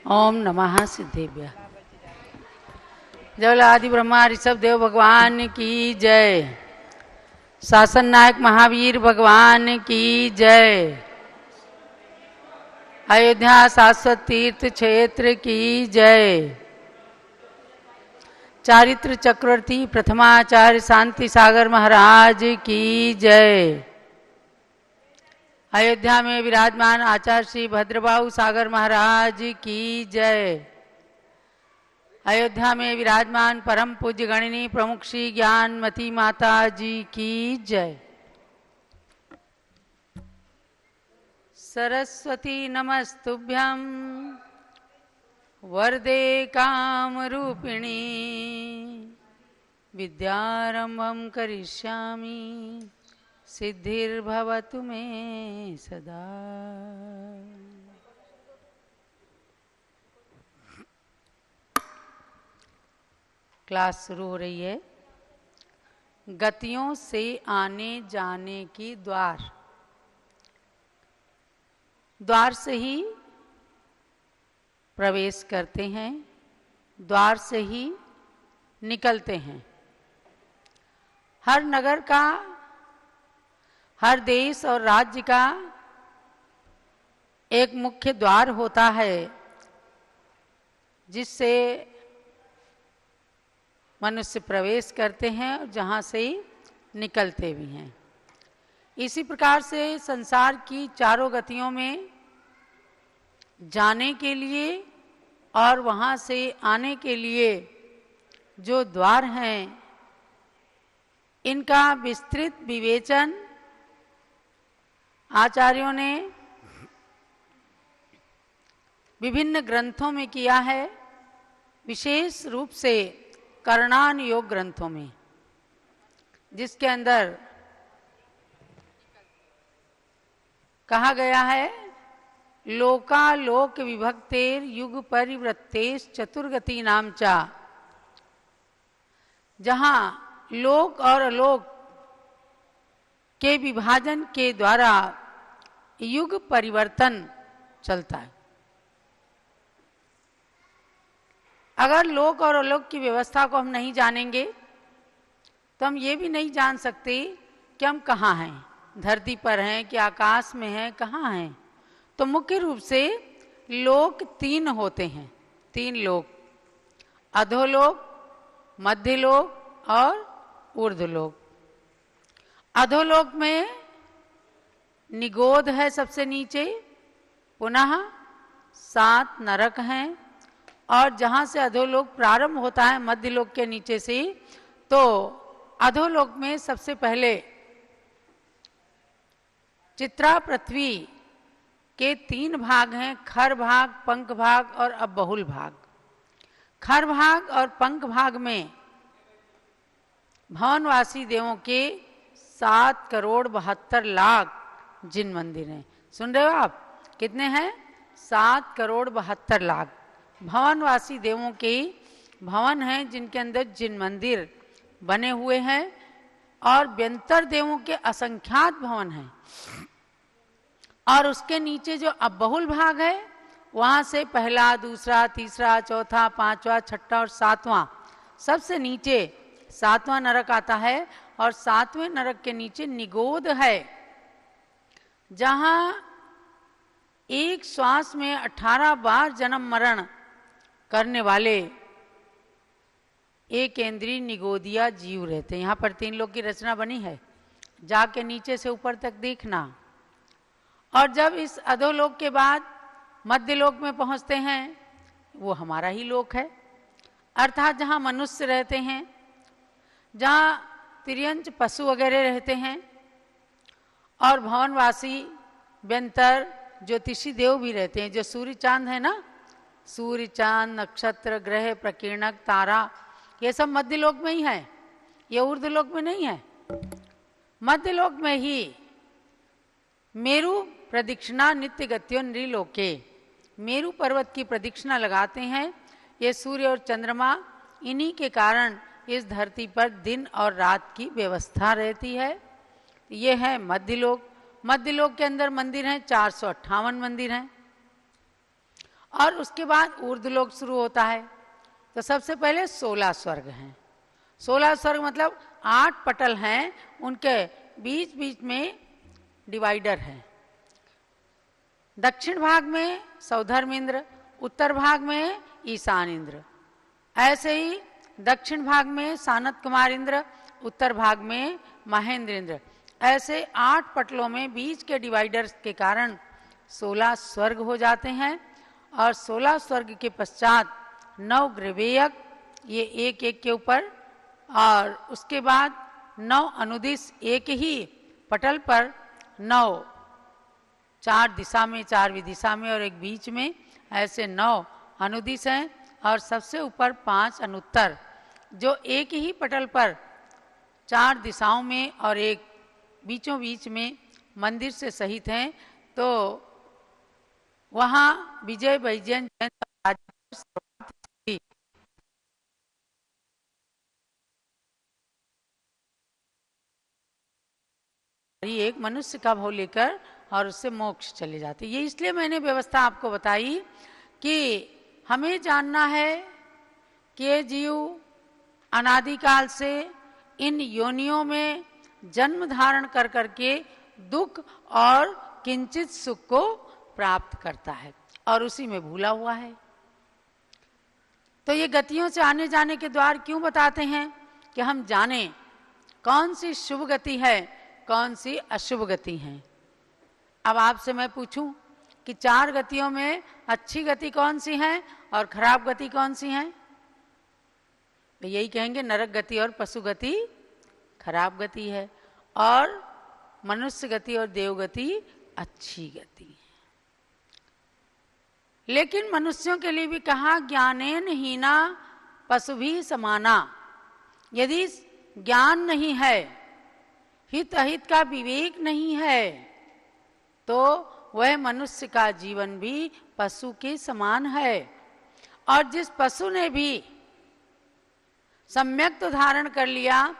ओम नमः सिद्धेभ्यः। जय आदि ब्रह्मा ऋषभ देव भगवान की जय। शासन नायक महावीर भगवान की जय। अयोध्या शाश्वत तीर्थ क्षेत्र की जय। चारित्र चक्रवर्ती प्रथमाचार्य शांति सागर महाराज की जय। अयोध्या में विराजमान आचार्य श्री भद्रबाहु सागर महाराज की जय। अयोध्या में विराजमान परम पूज्य गणिनी प्रमुख श्री ज्ञानमती माता जी की जय। सरस्वती नमस्तुभ्यं वरदे कामरूपिणी विद्यारंभं करिष्यामि सिद्धिर्भवतु मे सदा। क्लास शुरू हो रही है। गतियों से आने जाने की द्वार, द्वार से ही प्रवेश करते हैं, द्वार से ही निकलते हैं। हर नगर का, हर देश और राज्य का एक मुख्य द्वार होता है जिससे मनुष्य प्रवेश करते हैं और जहाँ से निकलते भी हैं। इसी प्रकार से संसार की चारों गतियों में जाने के लिए और वहाँ से आने के लिए जो द्वार हैं, इनका विस्तृत विवेचन आचार्यों ने विभिन्न ग्रंथों में किया है, विशेष रूप से करणान योग ग्रंथों में, जिसके अंदर कहा गया है लोकालोक विभक्तेर युग परिवृत्तेश चतुर्गति नामचा। जहां लोक और अलोक के विभाजन के द्वारा युग परिवर्तन चलता है। अगर लोक और अलोक की व्यवस्था को हम नहीं जानेंगे तो हम ये भी नहीं जान सकते कि हम कहाँ हैं, धरती पर हैं कि आकाश में हैं, कहाँ हैं। तो मुख्य रूप से लोक तीन होते हैं, तीन लोक, अधोलोक, मध्यलोक और ऊर्ध्वलोक। अधोलोक में निगोध है सबसे नीचे, पुनः 7 नरक हैं, और जहां से अधोलोक प्रारंभ होता है मध्यलोक के नीचे से, तो अधोलोक में सबसे पहले चित्रा पृथ्वी के 3 भाग हैं, खर भाग, पंख भाग और अबहुल भाग। खर भाग और पंख भाग में भवनवासी देवों के 7,72,00,000 जिन मंदिर हैं। सुन रहे हो आप? कितने हैं? 7,72,00,000 भवनवासी देवों के भवन हैं, जिनके अंदर जिन मंदिर बने हुए हैं, और व्यंतर देवों के असंख्यात भवन हैं। और उसके नीचे जो अबहुल भाग है, वहां से पहला, दूसरा, तीसरा, चौथा, 5वां, 6वां और 7वां, सबसे नीचे 7वां नरक आता है। और 7वें नरक के नीचे निगोध है, जहां एक श्वास में 18 बार जन्म मरण करने वाले एक इंद्रिय निगोदिया जीव रहते हैं। यहाँ पर 3 लोक की रचना बनी है, जाके नीचे से ऊपर तक देखना। और जब इस अधोलोक के बाद मध्यलोक में पहुंचते हैं, वो हमारा ही लोक है, अर्थात जहाँ मनुष्य रहते हैं, जहाँ तिर्यंच पशु वगैरह रहते हैं, और भवनवासी व्यंतर ज्योतिषी देव भी रहते हैं। जो सूर्य चांद है ना, सूर्य चांद नक्षत्र ग्रह प्रकीर्णक तारा, ये सब मध्यलोक में ही है, ये ऊर्ध्वलोक में नहीं है। मध्यलोक में ही मेरु प्रदक्षिणा नित्य गत्यो नृलोके, मेरु पर्वत की प्रदक्षिणा लगाते हैं ये सूर्य और चंद्रमा। इन्हीं के कारण इस धरती पर दिन और रात की व्यवस्था रहती है। ये है मध्यलोक। मध्यलोक के अंदर मंदिर हैं, 458 मंदिर हैं। और उसके बाद ऊर्ध्वलोक शुरू होता है। तो सबसे पहले 16 स्वर्ग हैं। 16 स्वर्ग मतलब 8 पटल हैं, उनके बीच बीच में डिवाइडर है। दक्षिण भाग में सौधर्म इंद्र, उत्तर भाग में ईशान इंद्र, ऐसे ही दक्षिण भाग में सानत कुमार इंद्र, उत्तर भाग में महेंद्र इंद्र, ऐसे 8 पटलों में बीच के डिवाइडर्स के कारण 16 स्वर्ग हो जाते हैं। और 16 स्वर्ग के पश्चात 9 ग्रवेयक, ये एक एक के ऊपर, और उसके बाद 9 अनुदिश, एक ही पटल पर 9, 4 दिशा में, 4 विदिशा में और एक बीच में, ऐसे 9 अनुदिश हैं। और सबसे ऊपर 5 अनुत्तर, जो एक ही पटल पर 4 दिशाओं में और एक बीचों बीच में मंदिर से सहित हैं। तो वहाँ विजय वैजयंत एक मनुष्य का भाव लेकर और उससे मोक्ष चले जाते। ये इसलिए मैंने व्यवस्था आपको बताई कि हमें जानना है कि ये जीव अनादिकाल से इन योनियों में जन्म धारण कर करके दुख और किंचित सुख को प्राप्त करता है और उसी में भूला हुआ है। तो ये गतियों से आने जाने के द्वार क्यों बताते हैं कि हम जाने कौन सी शुभ गति है, कौन सी अशुभ गति है। अब आपसे मैं पूछूं कि 4 गतियों में अच्छी गति कौन सी है और खराब गति कौन सी है? तो यही कहेंगे नरक गति और पशु गति खराब गति है, और मनुष्य गति और देव गति अच्छी गति है। लेकिन मनुष्यों के लिए भी कहा ज्ञानेन हीना पशु भी समाना। यदि ज्ञान नहीं है, हित अहित का विवेक नहीं है, तो वह मनुष्य का जीवन भी पशु के समान है। और जिस पशु ने भी सम्यक तो धारण कर लिया,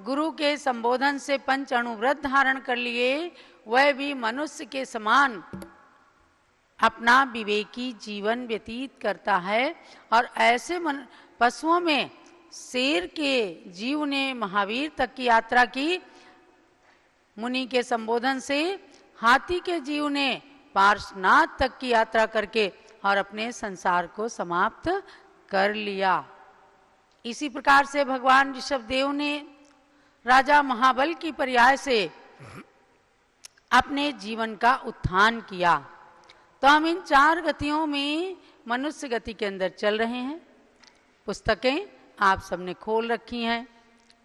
गुरु के संबोधन से 5 अणुव्रत धारण कर लिए, वह भी मनुष्य के समान अपना विवेकी जीवन व्यतीत करता है। और ऐसे पशुओं में शेर के जीव ने महावीर तक की यात्रा की मुनि के संबोधन से, हाथी के जीव ने पार्श्वनाथ तक की यात्रा करके और अपने संसार को समाप्त कर लिया। इसी प्रकार से भगवान ऋषभदेव ने राजा महाबल की पर्याय से अपने जीवन का उत्थान किया। तो हम इन 4 गतियों में मनुष्य गति के अंदर चल रहे हैं। पुस्तकें आप सबने खोल रखी हैं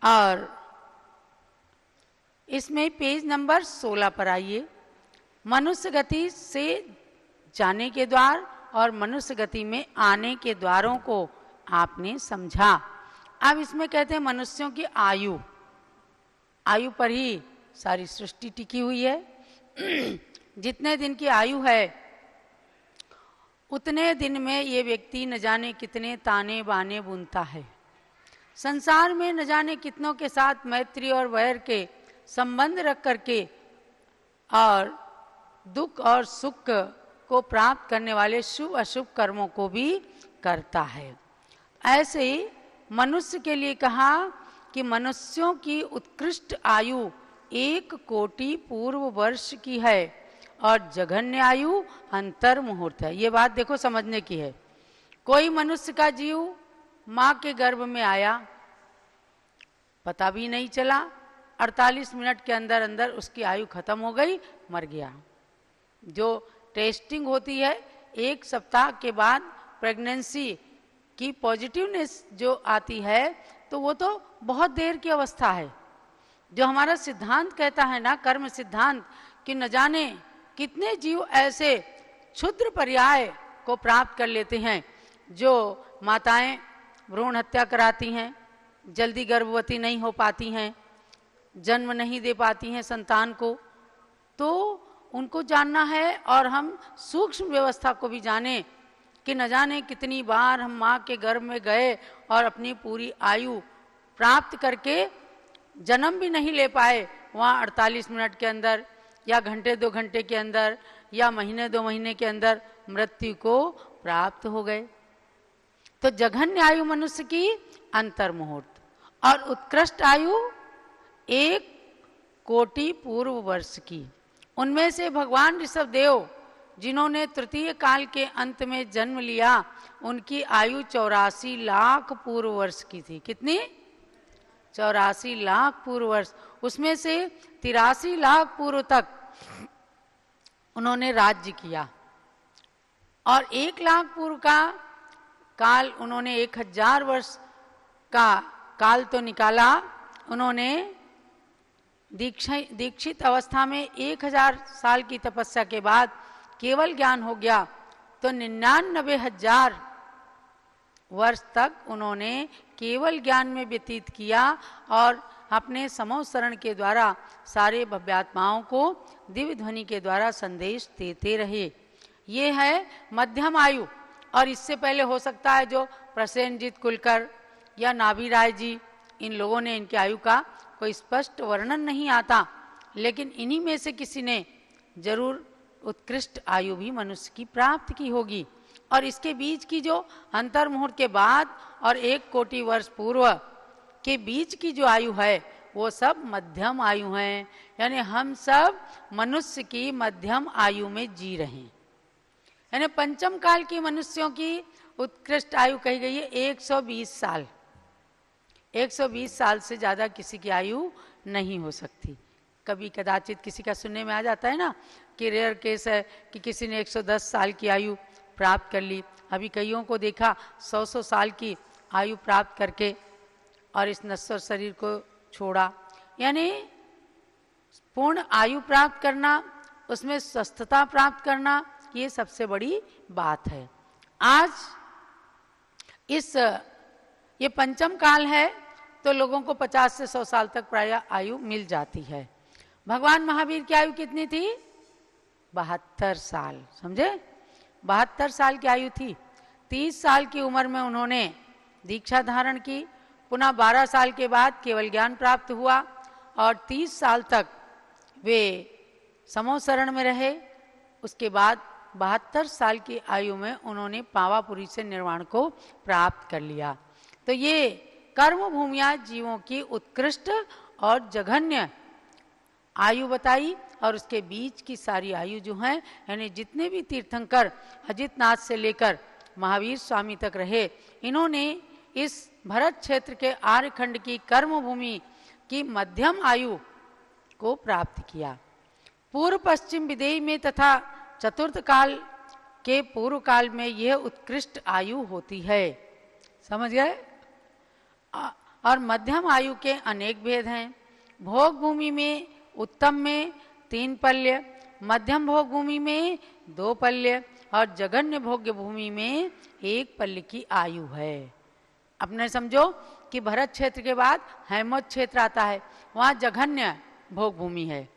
और इसमें पेज नंबर 16 पर आइए। मनुष्य गति से जाने के द्वार और मनुष्य गति में आने के द्वारों को आपने समझा। अब इसमें कहते हैं मनुष्यों की आयु, आयु पर ही सारी सृष्टि टिकी हुई है। जितने दिन की आयु है उतने दिन में ये व्यक्ति न जाने कितने ताने बाने बुनता है। संसार में न जाने कितनों के साथ मैत्री और वैर के संबंध रख करके और दुख और सुख को प्राप्त करने वाले शुभ अशुभ कर्मों को भी करता है। ऐसे ही मनुष्य के लिए कहा कि मनुष्यों की उत्कृष्ट आयु 1 कोटि पूर्व वर्ष की है और जघन्य आयु अंतर मुहूर्त है। ये बात देखो समझने की है। कोई मनुष्य का जीव माँ के गर्भ में आया, पता भी नहीं चला, 48 मिनट के अंदर अंदर उसकी आयु खत्म हो गई, मर गया। जो टेस्टिंग होती है 1 सप्ताह के बाद प्रेगनेंसी की पॉजिटिवनेस जो आती है, तो वो तो बहुत देर की अवस्था है। जो हमारा सिद्धांत कहता है ना, कर्म सिद्धांत, कि न जाने कितने जीव ऐसे क्षुद्र पर्याय को प्राप्त कर लेते हैं। जो माताएं भ्रूण हत्या कराती हैं, जल्दी गर्भवती नहीं हो पाती हैं, जन्म नहीं दे पाती हैं संतान को, तो उनको जानना है। और हम सूक्ष्म व्यवस्था को भी जाने कि न जाने कितनी बार हम माँ के गर्भ में गए और अपनी पूरी आयु प्राप्त करके जन्म भी नहीं ले पाए, वहाँ 48 मिनट के अंदर या घंटे 2 घंटे के अंदर या महीने 2 महीने के अंदर मृत्यु को प्राप्त हो गए। तो जघन्य आयु मनुष्य की अंतर मुहूर्त और उत्कृष्ट आयु 1 कोटि पूर्व वर्ष की। उनमें से भगवान ऋषभदेव जिन्होंने तृतीय काल के अंत में जन्म लिया, उनकी आयु 84 लाख पूर्व वर्ष की थी। कितनी? 84 लाख पूर्व वर्ष। उसमें से 83 लाख पूर्व तक उन्होंने राज्य किया और 1 लाख पूर्व का काल उन्होंने 1000 वर्ष का काल तो निकाला। उन्होंने दीक्षित अवस्था में 1000 साल की तपस्या के बाद केवल ज्ञान हो गया, तो 99,000 वर्ष तक उन्होंने केवल ज्ञान में व्यतीत किया और अपने समोसरण के द्वारा सारे भव्यात्माओं को दिव्य ध्वनि के द्वारा संदेश देते रहे। ये है मध्यम आयु। और इससे पहले हो सकता है जो प्रसेनजीत कुलकर या नाभि राय जी, इन लोगों ने इनकी आयु का कोई स्पष्ट वर्णन नहीं आता, लेकिन इन्हीं में से किसी ने जरूर उत्कृष्ट आयु भी मनुष्य की प्राप्त की होगी। और इसके बीच की जो अंतर मुहूर्त के बाद और 1 कोटि वर्ष पूर्व के बीच की जो आयु है, वो सब मध्यम आयु हैं। यानी हम सब मनुष्य की मध्यम आयु में जी रहे हैं। यानी पंचम काल की मनुष्यों की उत्कृष्ट आयु कही गई है 120 साल। 120 साल से ज़्यादा किसी की आयु नहीं हो सकती। कभी कदाचित किसी का सुनने में आ जाता है ना कि रेयर केस है कि किसी ने 110 साल की आयु प्राप्त कर ली। अभी कईयों को देखा 100 साल की आयु प्राप्त करके और इस नश्वर शरीर को छोड़ा। यानी पूर्ण आयु प्राप्त करना, उसमें स्वस्थता प्राप्त करना, ये सबसे बड़ी बात है। आज ये पंचम काल है तो लोगों को 50 से 100 साल तक प्राय आयु मिल जाती है। भगवान महावीर की आयु कितनी थी? 72 साल। समझे? 72 साल की आयु थी। 30 साल की उम्र में उन्होंने दीक्षा धारण की, पुनः 12 साल के बाद केवल ज्ञान प्राप्त हुआ और 30 साल तक वे समोसरण में रहे। उसके बाद 72 साल की आयु में उन्होंने पावापुरी से निर्वाण को प्राप्त कर लिया। तो ये कर्म भूमिया जीवों की उत्कृष्ट और जघन्य आयु बताई। और उसके बीच की सारी आयु जो है, यानी जितने भी तीर्थंकर अजितनाथ से लेकर महावीर स्वामी तक रहे, इन्होंने इस भरत क्षेत्र के आर्यखंड की कर्म भूमि की मध्यम आयु को प्राप्त किया। पूर्व पश्चिम विदेही में तथा चतुर्थ काल के पूर्व काल में यह उत्कृष्ट आयु होती है। समझ गए? और मध्यम आयु के अनेक भेद हैं। भोग भूमि में उत्तम में 3 पल्य, मध्यम भोग भूमि में 2 पल्य और जघन्य भोग्य भूमि में 1 पल्य की आयु है। अपने समझो कि भरत क्षेत्र के बाद हैमवत क्षेत्र आता है, वहाँ जघन्य भोग भूमि है।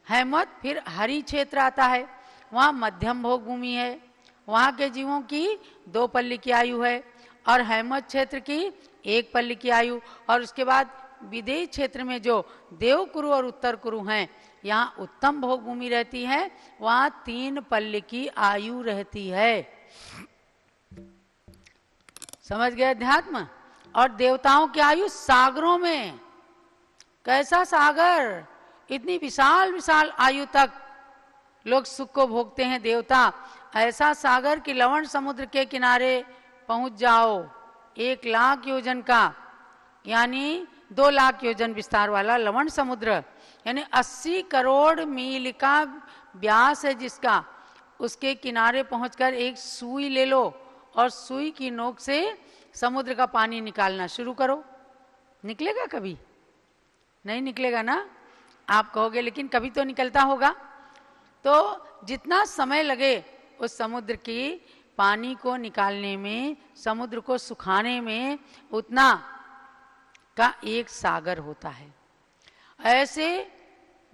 हैमवत फिर हरि क्षेत्र आता है, वहाँ मध्यम भोग भूमि है। वहाँ के जीवों की 2 पल्य की आयु है और हैमवत क्षेत्र की 1 पल्य की आयु। और उसके बाद विदेही क्षेत्र में जो देव कुरु और उत्तर कुरु हैं, यहाँ उत्तम भोग भूमि रहती है, वहाँ 3 पल्य की आयु रहती है। समझ गए अध्यात्म? और देवताओं की आयु सागरों में। कैसा सागर? इतनी विशाल विशाल आयु तक लोग सुख को भोगते हैं देवता। ऐसा सागर कि लवण समुद्र के किनारे पहुंच जाओ, 1 लाख योजन का, यानी 2 लाख योजन विस्तार वाला लवण समुद्र, यानी 80 करोड़ मील का व्यास है जिसका, उसके किनारे पहुंचकर एक सुई ले लो और सुई की नोक से समुद्र का पानी निकालना शुरू करो। निकलेगा कभी? नहीं निकलेगा ना। आप कहोगे लेकिन कभी तो निकलता होगा। तो जितना समय लगे उस समुद्र की पानी को निकालने में, समुद्र को सुखाने में, उतना का एक सागर होता है। ऐसे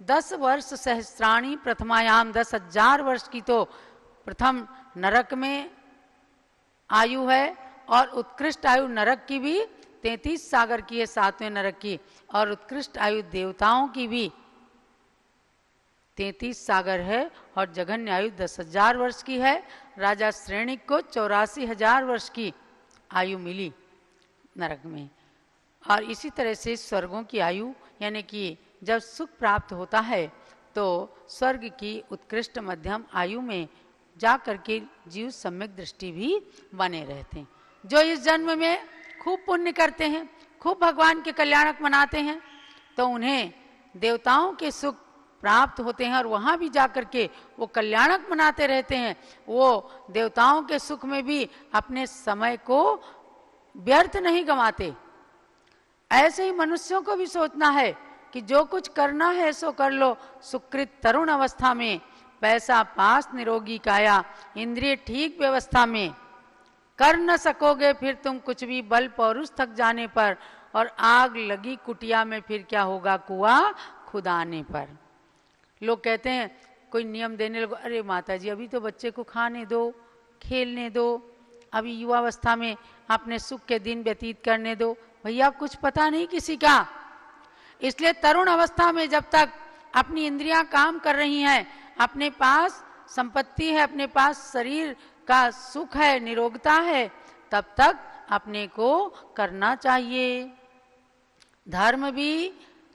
10 वर्ष सहस्त्राणी प्रथमायाम, 10,000 वर्ष की तो प्रथम नरक में आयु है और उत्कृष्ट आयु नरक की भी 33 सागर की है, 7वें नरक की, और उत्कृष्ट आयु देवताओं की भी 33 सागर है और जघन्य आयु 10,000 वर्ष की है। राजा श्रेणिक को 84,000 वर्ष की आयु मिली नरक में। और इसी तरह से स्वर्गों की आयु, यानी कि जब सुख प्राप्त होता है तो स्वर्ग की उत्कृष्ट मध्यम आयु में जा करके जीव सम्यक दृष्टि भी बने रहते हैं। जो इस जन्म में खूब पुण्य करते हैं, खूब भगवान के कल्याणक मनाते हैं, तो उन्हें देवताओं के सुख प्राप्त होते हैं और वहाँ भी जा करके वो कल्याणक मनाते रहते हैं। वो देवताओं के सुख में भी अपने समय को व्यर्थ नहीं गंवाते। ऐसे ही मनुष्यों को भी सोचना है कि जो कुछ करना है सो कर लो। सुकृत तरुण अवस्था में, पैसा पास निरोगी काया, इंद्रिय ठीक व्यवस्था में कर न सकोगे फिर तुम कुछ भी, बल पौरुष थक जाने पर, और आग लगी कुटिया में फिर क्या होगा, कुआं खुदाने पर। लोग कहते हैं, कोई नियम देने लगो, अरे माता जी अभी तो बच्चे को खाने दो, खेलने दो, अभी युवावस्था में अपने सुख के दिन व्यतीत करने दो। भैया कुछ पता नहीं किसी का, इसलिए तरुण अवस्था में जब तक अपनी इंद्रियां काम कर रही हैं, अपने पास संपत्ति है, अपने पास शरीर का सुख है, निरोगता है, तब तक अपने को करना चाहिए। धर्म भी,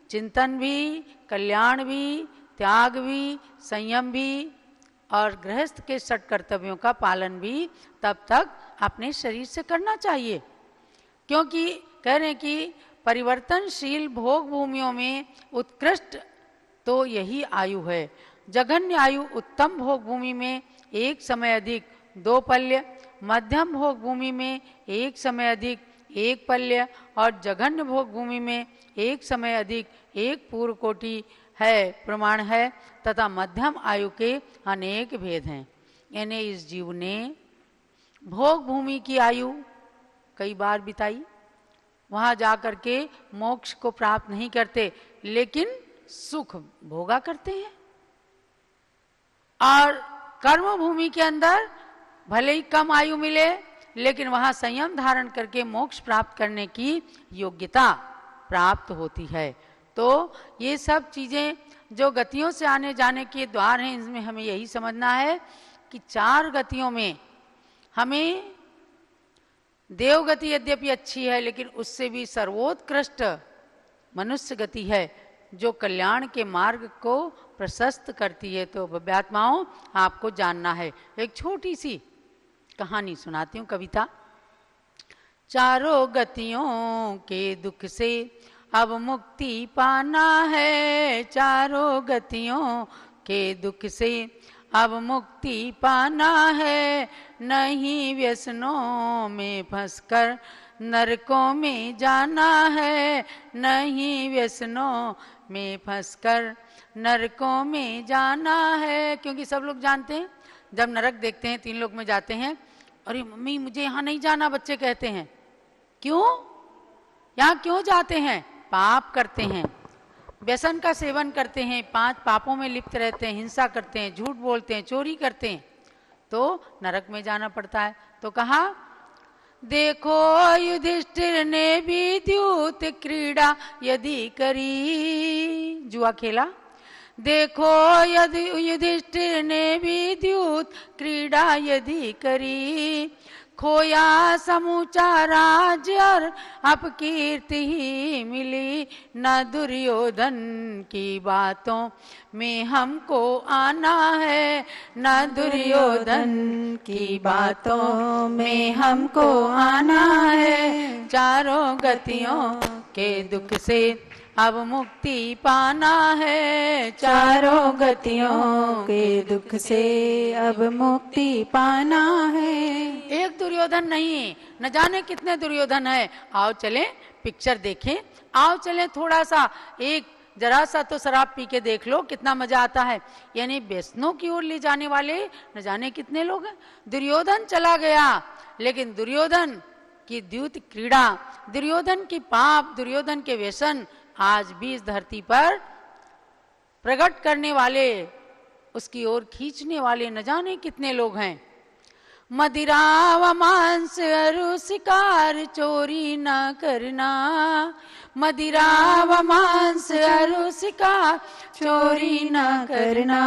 चिंतन भी, कल्याण भी, त्याग भी, संयम भी और गृहस्थ के षट कर्तव्यों का पालन भी तब तक अपने शरीर से करना चाहिए। क्योंकि कह रहे हैं कि परिवर्तनशील भोग भूमियों में उत्कृष्ट तो यही आयु है। जघन्य आयु उत्तम भोग भूमि में एक समय अधिक 2 पल्य, मध्यम भोग भूमि में एक समय अधिक 1 पल्य और जघन्य भोग भूमि में एक समय अधिक 1 पूर्व कोटि है, प्रमाण है। तथा मध्यम आयु के अनेक भेद हैं। यानी इस जीव ने भोग भूमि की आयु कई बार बिताई, वहां जाकर के मोक्ष को प्राप्त नहीं करते, लेकिन सुख भोगा करते हैं। और कर्म भूमि के अंदर भले ही कम आयु मिले, लेकिन वहां संयम धारण करके मोक्ष प्राप्त करने की योग्यता प्राप्त होती है। तो ये सब चीजें जो गतियों से आने जाने के द्वार हैं, इसमें हमें यही समझना है कि 4 गतियों में हमें देव गति यद्यपि अच्छी है, लेकिन उससे भी सर्वोत्कृष्ट मनुष्य गति है जो कल्याण के मार्ग को प्रशस्त करती है। तो भव्यात्माओं, आपको जानना है। एक छोटी सी कहानी सुनाती हूँ, कविता। चारों गतियों के दुख से अब मुक्ति पाना है, चारों गतियों के दुख से अब मुक्ति पाना है, नहीं व्यसनों में फंसकर नरकों में जाना है, नहीं व्यसनों में फंसकर नरकों में जाना है। क्योंकि सब लोग जानते हैं, जब नरक देखते हैं 3 लोक में जाते हैं, अरे मम्मी मुझे यहाँ नहीं जाना, बच्चे कहते हैं। क्यों? यहाँ क्यों जाते हैं? पाप करते हैं, व्यसन का सेवन करते हैं, 5 पापों में लिप्त रहते हैं, हिंसा करते हैं, झूठ बोलते हैं, चोरी करते हैं, तो नरक में जाना पड़ता है। तो कहा, देखो युधिष्ठिर ने भी द्यूत क्रीड़ा यदि करी, जुआ खेला। देखो यदि युधिष्ठिर ने भी द्यूत क्रीड़ा यदि करी, खोया समूचा राज्य और अपकीर्ति ही मिली, न दुर्योधन की बातों में हमको आना है, न दुर्योधन की बातों में हमको आना है, चारों गतियों के दुख से अब मुक्ति पाना है, चारों गतियों के दुख से अब मुक्ति पाना है। एक दुर्योधन नहीं, न जाने कितने दुर्योधन है। आओ चलें पिक्चर देखें, आओ चलें थोड़ा सा, एक जरा सा तो शराब पी के देख लो, कितना मजा आता है। यानी व्यसनों की ओर ले जाने वाले न जाने कितने लोग हैं। दुर्योधन चला गया, लेकिन दुर्योधन की द्यूत क्रीड़ा, दुर्योधन की पाप, दुर्योधन के व्यसन आज भी इस धरती पर प्रकट करने वाले, उसकी ओर खींचने वाले न जाने कितने लोग हैं। मदिरा व मांस अरु शिकार चोरी न करना, मदिरा व मांस अरु शिकार चोरी न करना,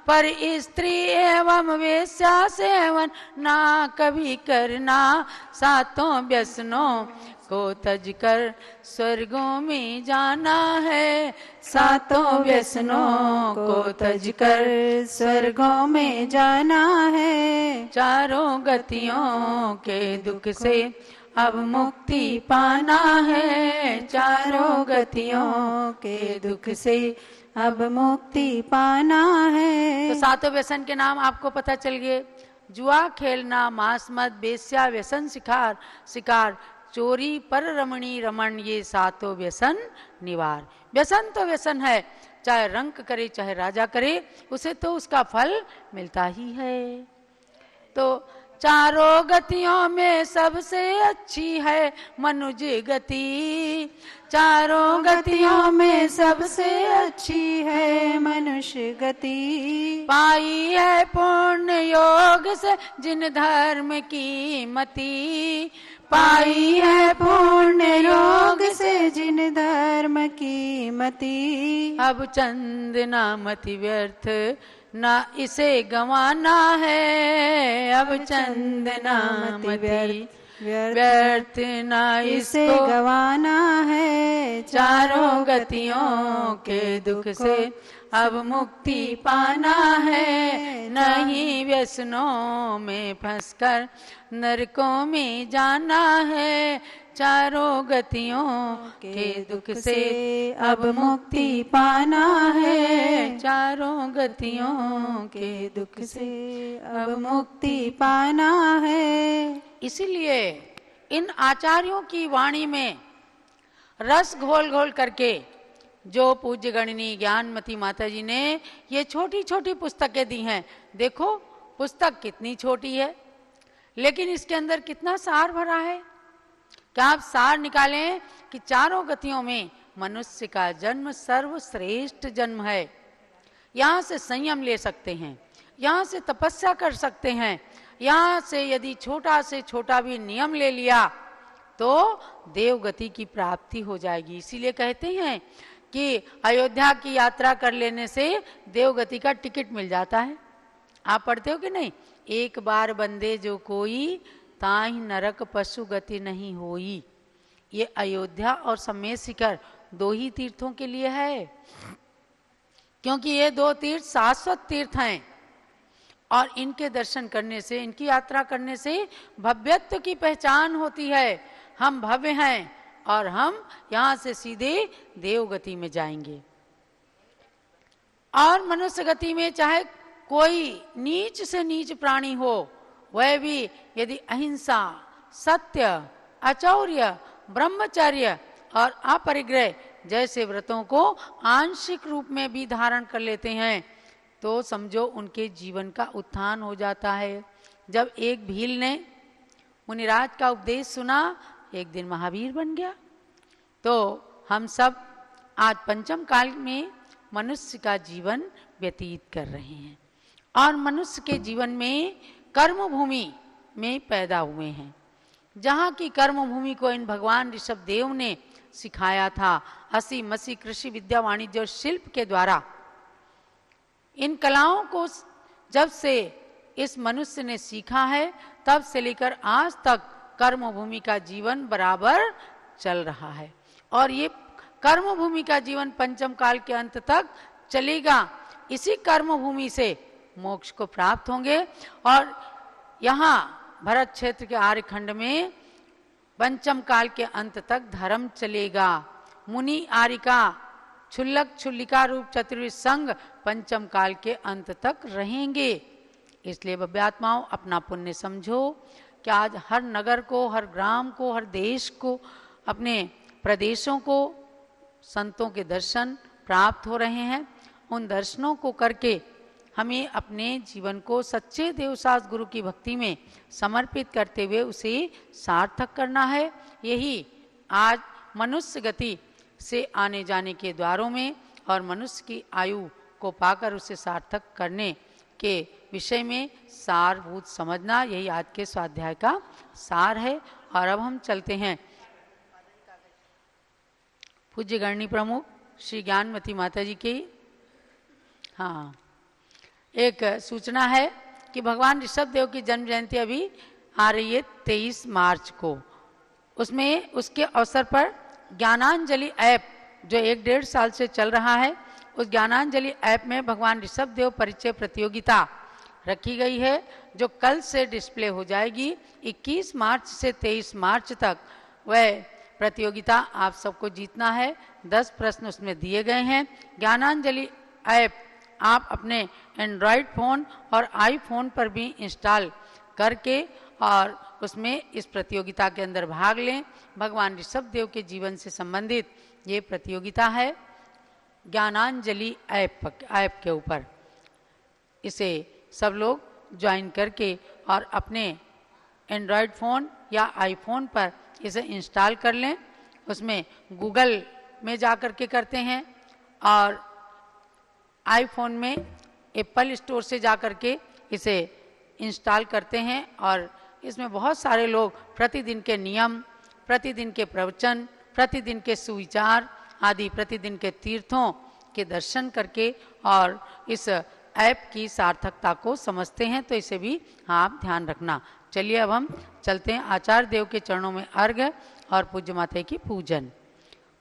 पर स्त्री एवं वेश्या सेवन ना कभी करना, सातों व्यसनों को तज कर स्वर्गों में जाना है, सातों व्यसनों को तज कर स्वर्गों में जाना है। चारों गतियों के दुख से अब मुक्ति पाना है, चारों गतियों के दुख से अब मुक्ति पाना है। तो सातों व्यसन के नाम आपको पता चल गए। जुआ खेलना, मांस मद, बेश्या, व्यसन शिकार, चोरी, पर रमणी रमण, ये सातों व्यसन निवार। व्यसन तो व्यसन है, चाहे रंक करे चाहे राजा करे, उसे तो उसका फल मिलता ही है। तो चारों गतियों में सबसे अच्छी है मनुज गति, चारों गतियों में सबसे अच्छी है मनुष्य गति। पाई है पूर्ण योग से जिन धर्म की मति, पाई है पूर्ण योग से जिन धर्म की मति। अब चंद नामति व्यर्थ ना इसे गंवाना है, अब चंद नामति व्यर्थ ना इसे इसको गंवाना है। चारों गतियों के दुख से अब मुक्ति पाना है, नहीं व्यसनों में फंसकर नरकों में जाना है, चारों गतियों के दुख से अब मुक्ति पाना है, चारों गतियों के दुख से अब मुक्ति पाना है। इसीलिए इन आचार्यों की वाणी में रस घोल घोल करके जो पूज्य गणनी ज्ञानमती माता जी ने ये छोटी छोटी पुस्तकें दी हैं। देखो पुस्तक कितनी छोटी है, लेकिन इसके अंदर कितना सार भरा है। क्या आप सार निकालें कि चारों गतियों में मनुष्य का जन्म सर्वश्रेष्ठ जन्म है। यहाँ से संयम ले सकते हैं, यहाँ से तपस्या कर सकते हैं, यहाँ से यदि छोटा से छोटा भी नियम ले लिया तो देवगति की प्राप्ति हो जाएगी। इसीलिए कहते हैं कि अयोध्या की यात्रा कर लेने से देवगति का टिकट मिल जाता है। आप पढ़ते हो कि नहीं, एक बार बंदे जो कोई ताहि नरक पशु गति नहीं होई। ये अयोध्या और समेत शिखर दो ही तीर्थों के लिए है, क्योंकि ये दो तीर्थ शाश्वत तीर्थ हैं और इनके दर्शन करने से, इनकी यात्रा करने से भव्यत्व की पहचान होती है। हम भव्य हैं और हम यहाँ से सीधे देवगति में जाएंगे। और मनुष्य गति में चाहे कोई नीच से नीच प्राणी हो, वह भी यदि अहिंसा, सत्य, अचौर्य, ब्रह्मचर्य और अपरिग्रह जैसे व्रतों को आंशिक रूप में भी धारण कर लेते हैं तो समझो उनके जीवन का उत्थान हो जाता है। जब एक भील ने मुनिराज का उपदेश सुना, एक दिन महावीर बन गया। तो हम सब आज पंचम काल में मनुष्य का जीवन व्यतीत कर रहे हैं और मनुष्य के जीवन में कर्म भूमि में पैदा हुए हैं, जहाँ की कर्म भूमि को इन भगवान ऋषभ देव ने सिखाया था। हंसी मसी कृषि विद्या वाणिज्य और शिल्प के द्वारा इन कलाओं को जब से इस मनुष्य ने सीखा है, तब से लेकर आज तक कर्म भूमि का जीवन बराबर चल रहा है और ये कर्म भूमि का जीवन पंचम काल के अंत तक चलेगा। इसी कर्म भूमि से मोक्ष को प्राप्त होंगे और यहाँ भरत क्षेत्र के आर्यखंड में पंचम काल के अंत तक धर्म चलेगा। मुनि आरिका क्षुल्लक क्षुल्लिका रूप चतुर्विध संघ पंचम काल के अंत तक रहेंगे। इसलिए भव्यात्माओं अपना पुण्य समझो कि आज हर नगर को, हर ग्राम को, हर देश को, अपने प्रदेशों को संतों के दर्शन प्राप्त हो रहे हैं। उन दर्शनों को करके हमें अपने जीवन को सच्चे देवसास गुरु की भक्ति में समर्पित करते हुए उसे सार्थक करना है। यही आज मनुष्य गति से आने जाने के द्वारों में और मनुष्य की आयु को पाकर उसे सार्थक करने के विषय में सारभूत समझना, यही आज के स्वाध्याय का सार है। और अब हम चलते हैं पूज्य गणनी प्रमुख श्री ज्ञानमती माता जी की। हाँ, एक सूचना है कि भगवान ऋषभ देव की जन्म जयंती अभी आ रही है 23 मार्च को। उसमें उसके अवसर पर ज्ञानांजलि ऐप जो 1-1.5 साल से चल रहा है, उस ज्ञानांजलि ऐप में भगवान ऋषभ देव परिचय प्रतियोगिता रखी गई है, जो कल से डिस्प्ले हो जाएगी। 21 मार्च से 23 मार्च तक वह प्रतियोगिता आप सबको जीतना है। 10 प्रश्न उसमें दिए गए हैं। ज्ञानांजलि ऐप आप अपने एंड्रॉयड फ़ोन और आईफोन पर भी इंस्टॉल करके और उसमें इस प्रतियोगिता के अंदर भाग लें। भगवान ऋषभ देव के जीवन से संबंधित ये प्रतियोगिता है ज्ञानांजलि ऐप के ऊपर। इसे सब लोग ज्वाइन करके और अपने एंड्रॉयड फ़ोन या आईफोन पर इसे इंस्टॉल कर लें। उसमें गूगल में जा कर के करते हैं और आईफोन में एप्पल स्टोर से जा कर के इसे इंस्टॉल करते हैं। और इसमें बहुत सारे लोग प्रतिदिन के नियम, प्रतिदिन के प्रवचन, प्रतिदिन के सुविचार आदि, प्रतिदिन के तीर्थों के दर्शन करके और इस ऐप की सार्थकता को समझते हैं। तो इसे भी आप ध्यान रखना। चलिए अब हम चलते हैं आचार्य देव के चरणों में अर्घ्य और पूज्य माता की पूजन।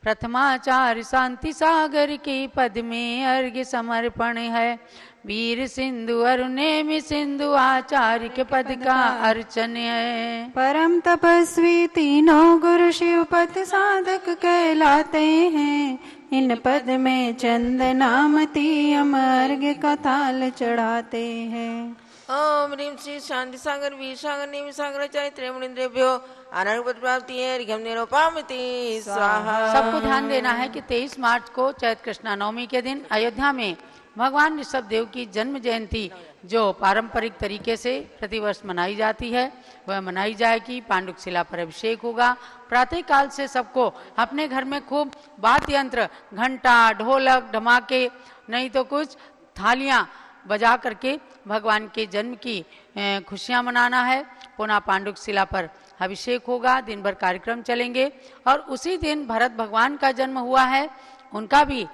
प्रथमाचार्य शांति सागर के पद में अर्घ्य समर्पण है। वीर सिंधु अरुणेमि सिंधु आचार्य के पद का अर्चन है। परम तपस्वी तीनों गुरु शिव पद साधक कहलाते हैं। इन पद में चंदनामती अमर्घ्य का थाल चढ़ाते हैं। ओम ह्रीं श्री शांति सागर वीर सागर नेम सागर चैत्र मुनिन्द्रेभ्यो अनर्घ पद प्राप्ति है ऋघम निरोपामति स्वाहा। सबको ध्यान देना है कि 23 मार्च को चैत्र कृष्णा नवमी के दिन अयोध्या में भगवान ऋषभ देव की जन्म जयंती जो पारंपरिक तरीके से प्रतिवर्ष मनाई जाती है वह मनाई जाएगी। पांडुक शिला पर अभिषेक होगा। प्रातः काल से सबको अपने घर में खूब वाद्य यंत्र, घंटा, ढोलक, धमाके, नहीं तो कुछ थालियां बजा करके भगवान के जन्म की खुशियां मनाना है। पुनः पांडुक शिला पर अभिषेक होगा। दिन भर कार्यक्रम चलेंगे और उसी दिन भरत भगवान का जन्म हुआ है, उनका भी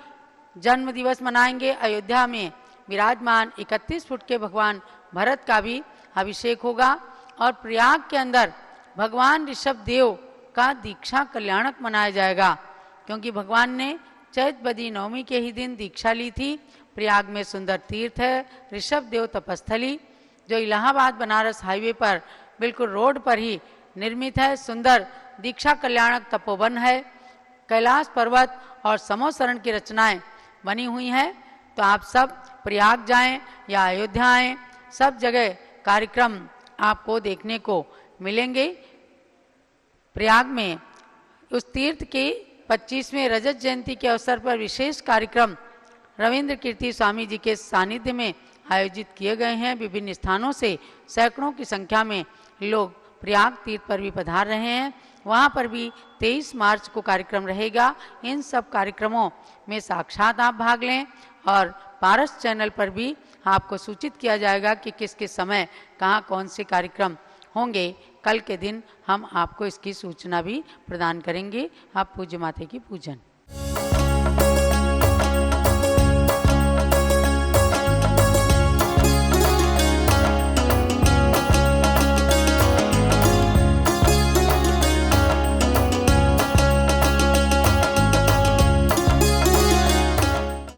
जन्म दिवस मनाएंगे। अयोध्या में विराजमान 31 फुट के भगवान भरत का भी अभिषेक होगा। और प्रयाग के अंदर भगवान ऋषभ देव का दीक्षा कल्याणक मनाया जाएगा, क्योंकि भगवान ने चैत बदी नवमी के ही दिन दीक्षा ली थी। प्रयाग में सुंदर तीर्थ है ऋषभ देव तपस्थली, जो इलाहाबाद बनारस हाईवे पर बिल्कुल रोड पर ही निर्मित है। सुंदर दीक्षा कल्याणक तपोवन है। कैलाश पर्वत और समोसरण की रचनाएं बनी हुई हैं। तो आप सब प्रयाग जाएं या अयोध्या आएं, सब जगह कार्यक्रम आपको देखने को मिलेंगे। प्रयाग में उस तीर्थ के 25वें रजत जयंती के अवसर पर विशेष कार्यक्रम रविंद्र कीर्ति स्वामी जी के सानिध्य में आयोजित किए गए हैं। विभिन्न स्थानों से सैकड़ों की संख्या में लोग प्रयाग तीर्थ पर भी पधार रहे हैं। वहाँ पर भी 23 मार्च को कार्यक्रम रहेगा। इन सब कार्यक्रमों में साक्षात आप भाग लें और पारस चैनल पर भी आपको सूचित किया जाएगा कि किस किस समय कहाँ कौन से कार्यक्रम होंगे। कल के दिन हम आपको इसकी सूचना भी प्रदान करेंगे। आप पूज्य माता की पूजन।